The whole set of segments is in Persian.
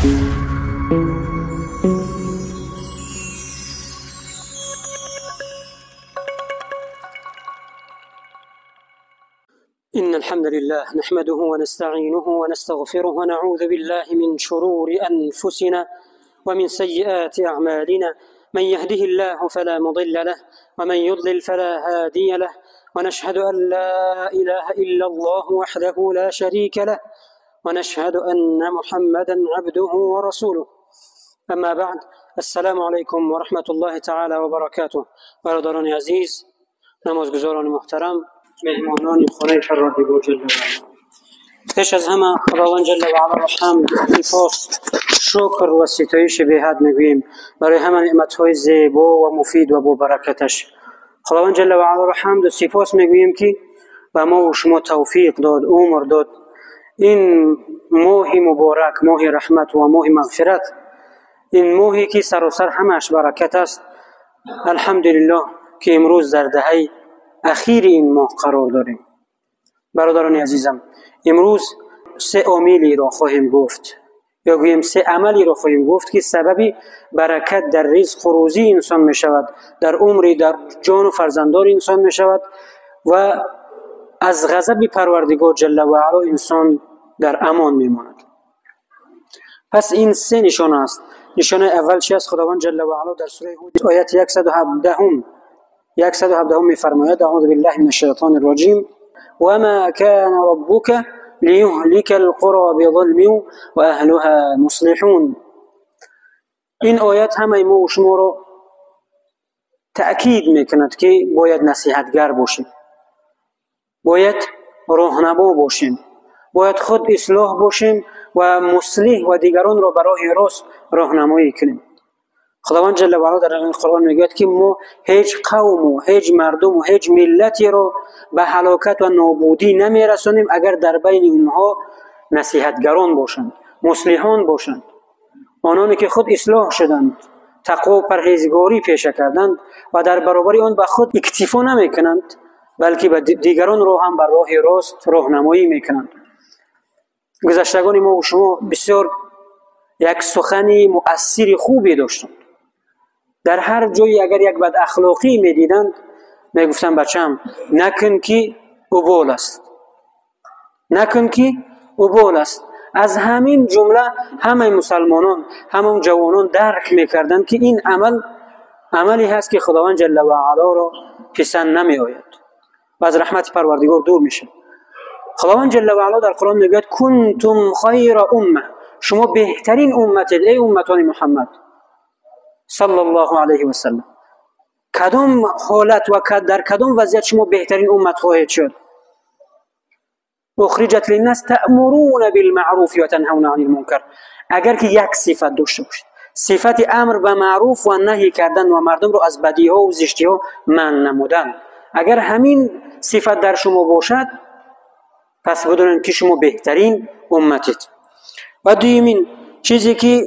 إن الحمد لله نحمده ونستعينه ونستغفره ونعوذ بالله من شرور أنفسنا ومن سيئات أعمالنا. من يهده الله فلا مضل له ومن يضلل فلا هادي له، ونشهد أن لا إله إلا الله وحده لا شريك له، ونشهد أن محمدا عبده ورسوله. أما بعد، السلام عليكم ورحمة الله تعالى وبركاته. برادران عزیز، نمازگزاران محترم، مهمانان خانه پروردگار جل و علا، پیش از همه خداوند جل و علا را حمد، سپاس، شکر و ستایش بی حد میگوییم برای همه نعمت‌های زیبا و مفید و با برکتش. خداوند جل و علا را حمد و سپاس میگوییم که به ما و شما توفیق داد، عمر داد. این ماه مبارک، ماه رحمت و ماه مغفرت، این ماهی که سراسر همش برکت است، الحمدلله که امروز در دهه اخیر این ماه قرار داریم. برادران عزیزم، امروز سه عاملی را خواهیم گفت، یا گوییم سه عملی را خواهیم گفت که سببی برکت در رزق و روزی انسان می شود، در عمر، در جان و فرزندان انسان می شود و از غضب پروردگار جل و علا انسان در امان می ماند. پس این سه نشانه است. نشانه اول چی است؟ خداوند جل و علا در سوره هود آیت 117 می‌فرماید: اعوذ بالله من الشیطان الرجیم وما كان ربك ليهلك القرى بظلم واهلها مصلحون. این آیت همه ما و شما را تأکید میکند که باید نصیحتگر باشیم، باید راهنما باشیم، باید خود اصلاح باشیم و مصلح و دیگران را به راه راست راهنمایی کنیم. خداوند جل و علا در این قرآن میگوید که ما هیچ قوم و هیچ مردم و هیچ ملتی را به هلاکت و نابودی نمیرسانیم اگر در بین اونها نصیحتگران باشند، مصلحان باشند، آنانی که خود اصلاح شدند، تقوا و پرهیزگاری پیشه کردند و در برابر آن به خود اکتفا نمیکنند، بلکه به دیگران را هم بر راه راست راهنمایی میکنند. گذشتگان ما و شما بسیار یک سخن مؤثر خوبی داشتند. در هر جایی اگر یک بد اخلاقی میدیدند میگفتند بچه‌م نکن که وبال است، نکن که وبال است. از همین جمله همه مسلمانان، همه جوانان درک میکردند که این عملی هست که خداوند جل و علا را پسند نمی آید و از رحمت پروردگار دور میشه. خداوند جل و علا در قرآن میگوید کنتم خیر امه، شما بهترین امتید ای امتان محمد صلی الله علیه و سلم. کدام حالت و در کدام وضعیت شما بهترین امت خواهید شد؟ اخرجت للناس تأمرون بالمعروف و تنهون عن المنکر. اگر که یک صفت داشته باشید، صفت امر به معروف و نهی کردن و مردم رو از بدی ها و زشتی ها منع نمودن، اگر همین صفت در شما باشد، پس بدونید که شما بهترین امتید. و دومین چیزی که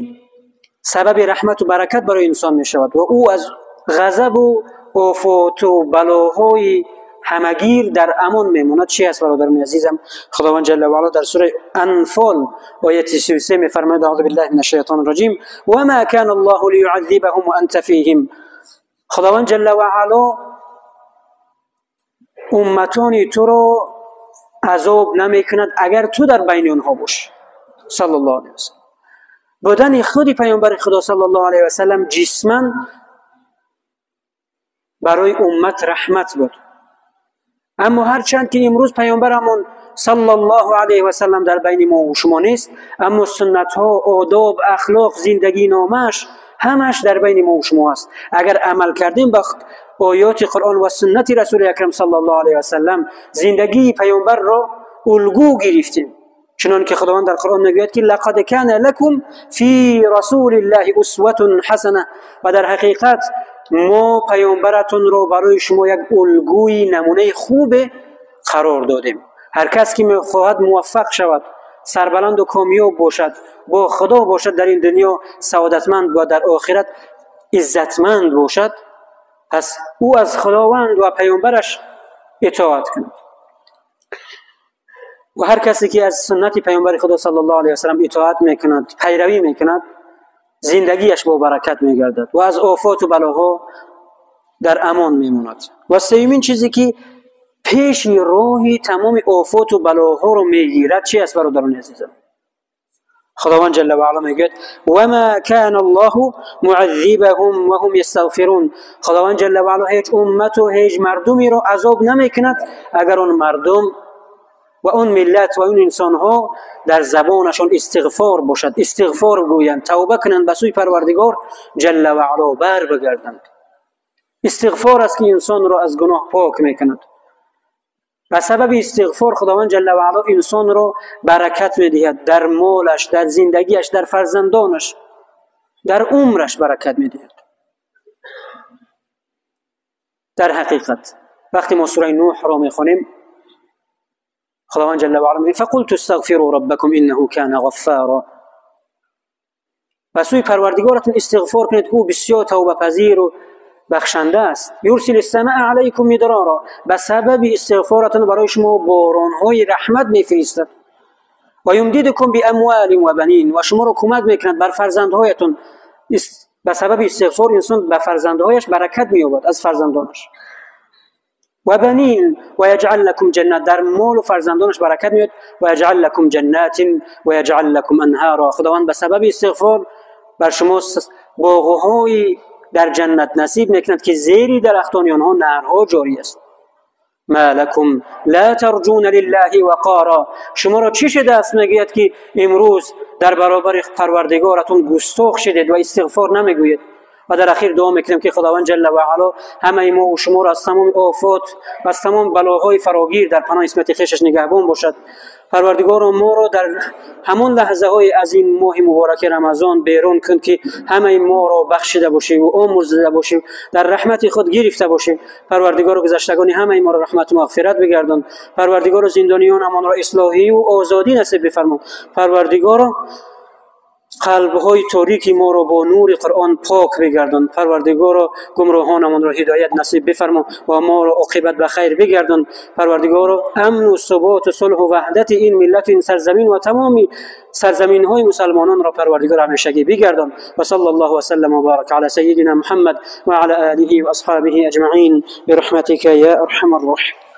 سبب رحمت و برکت برای انسان می شود و او از غضب و آفات و بلاهای همگیر در امان می ماند چی است برادران عزیزم؟ خداوند جل و علا در سوره انفال آیه 33 می فرماید: اعوذ بالله من الشیطان الرجیم و ما کان الله لیعذبهم وانت فیهم. خداوند جل و علا امتان تو را عذاب نمی کند اگر تو در بین آنها باشی. صلی الله علیه و سلم. بدن خود پیامبر خدا صلی الله علیه و سلم جسماً برای امت رحمت بود، اما هرچند که امروز پیامبرمون صلی الله علیه و سلم در بین ما و شما نیست، اما سنت ها، آداب، اخلاق، زندگی نامش همش در بین ما و شما است. اگر عمل کردیم به آیات قرآن و سنت رسول اکرم صلی الله علیه و سلم، زندگی پیامبر را الگو گرفتیم. چنان که خداوند در قرآن میگوید که لقد کان لکم فی رسول الله اسوة حسنه، و در حقیقت ما پیامبرتون را برای شما یک الگوی نمونه خوب قرار دادیم. هر کس که میخواهد موفق شود، سربلند و کامیاب باشد، با خدا باشد، در این دنیا سعادتمند و در آخرت عزتمند باشد، پس او از خداوند و پیامبرش اطاعت کند. و هر کسی که از سنت پیامبر خدا صلی الله علیه و سلم اطاعت میکند، پیروی میکند، زندگیش با برکت میگردد و از آفات و بلاها در امان میماند. و سومین چیزی که پیش روی تمام آفات و بلاها رو میگیرد چی است برادران عزیزم؟ خداوند جل و علا میگه و ما کان الله معذبهم و هم یستغفرون. خداوند جل و علا هیچ امت و هیچ مردمی رو عذاب نمیکند اگر اون مردم و اون ملت و اون انسان ها در زبانشون استغفار باشد، استغفار گویند، توبه کنند، به سوی پروردگار جل و علا بر بگردند. استغفار است که انسان را از گناه پاک میکند. به سبب استغفار خداوند جل و علا انسان را برکت میدهد، در مالش، در زندگیش، در فرزندانش، در عمرش برکت میدهد. در حقیقت وقتی ما سوره نوح را میخوانیم خداوند جل و علا میگه فقلت استغفروا ربکم انه کان غفارا. و سوی پروردگارتون استغفار کنید، او بسیار توبه پذیر و بخشنده است. یرسل السماء علیکم مدرارا. به سبب استغفارتون برای شما باران‌های رحمت میفرستد. و یمددکم باموال و بنین. و شما را کمک میکند بر فرزندهایتون. به سبب استغفار انسان به فرزندهایش برکت مییابد، از فرزندانش. و بنین و یجعل لكم جنات. در مال و فرزندانش برکت میاد. و یجعل لكم جنات و یجعل لكم انهارا. خداوند به سبب استغفار بر شما باغ‌های در جنت نصیب میکند که زیر درختان آنها نهرها جاری است. ما لكم لا ترجون لله وقارا. شما را چی شده است میگوید که امروز در برابر پروردگارتون گستاخ شدید و استغفار نمیگویید؟ و در اخیر دعا میکنیم که خداوند جل و علا همه ما و شما را از تمام آفات و از تمام بلاهای فراگیر در پناه اسمت خویشش نگهبان باشد. پروردگار ما را در همان لحظه های از این ماه مبارک رمضان بیرون کن که همه ما را بخشیده باشی و آمرزیده باشی، در رحمت خود گرفته باشی. پروردگار گذشتگان همه ما را رحمت و مغفرت بگردان. پروردگار زندانیان امان را اصلاحی و آزادی نصیب بفرما. پروردگار قلب‌های تاریک ما را با نور قرآن پاک بگردان. پروردگار گمراهانمان را هدایت نصیب بفرما و ما را عاقبت به خیر بگردان. پروردگار امن و ثبات و صلح و وحدت این ملت، این سرزمین و تمامی سرزمین‌های مسلمانان را پروردگار همیشگی بگردان. و صلی الله و سلم و بارک علی سیدنا محمد و علی آله و اصحابه اجمعین برحمتک یا ارحم الراحمین.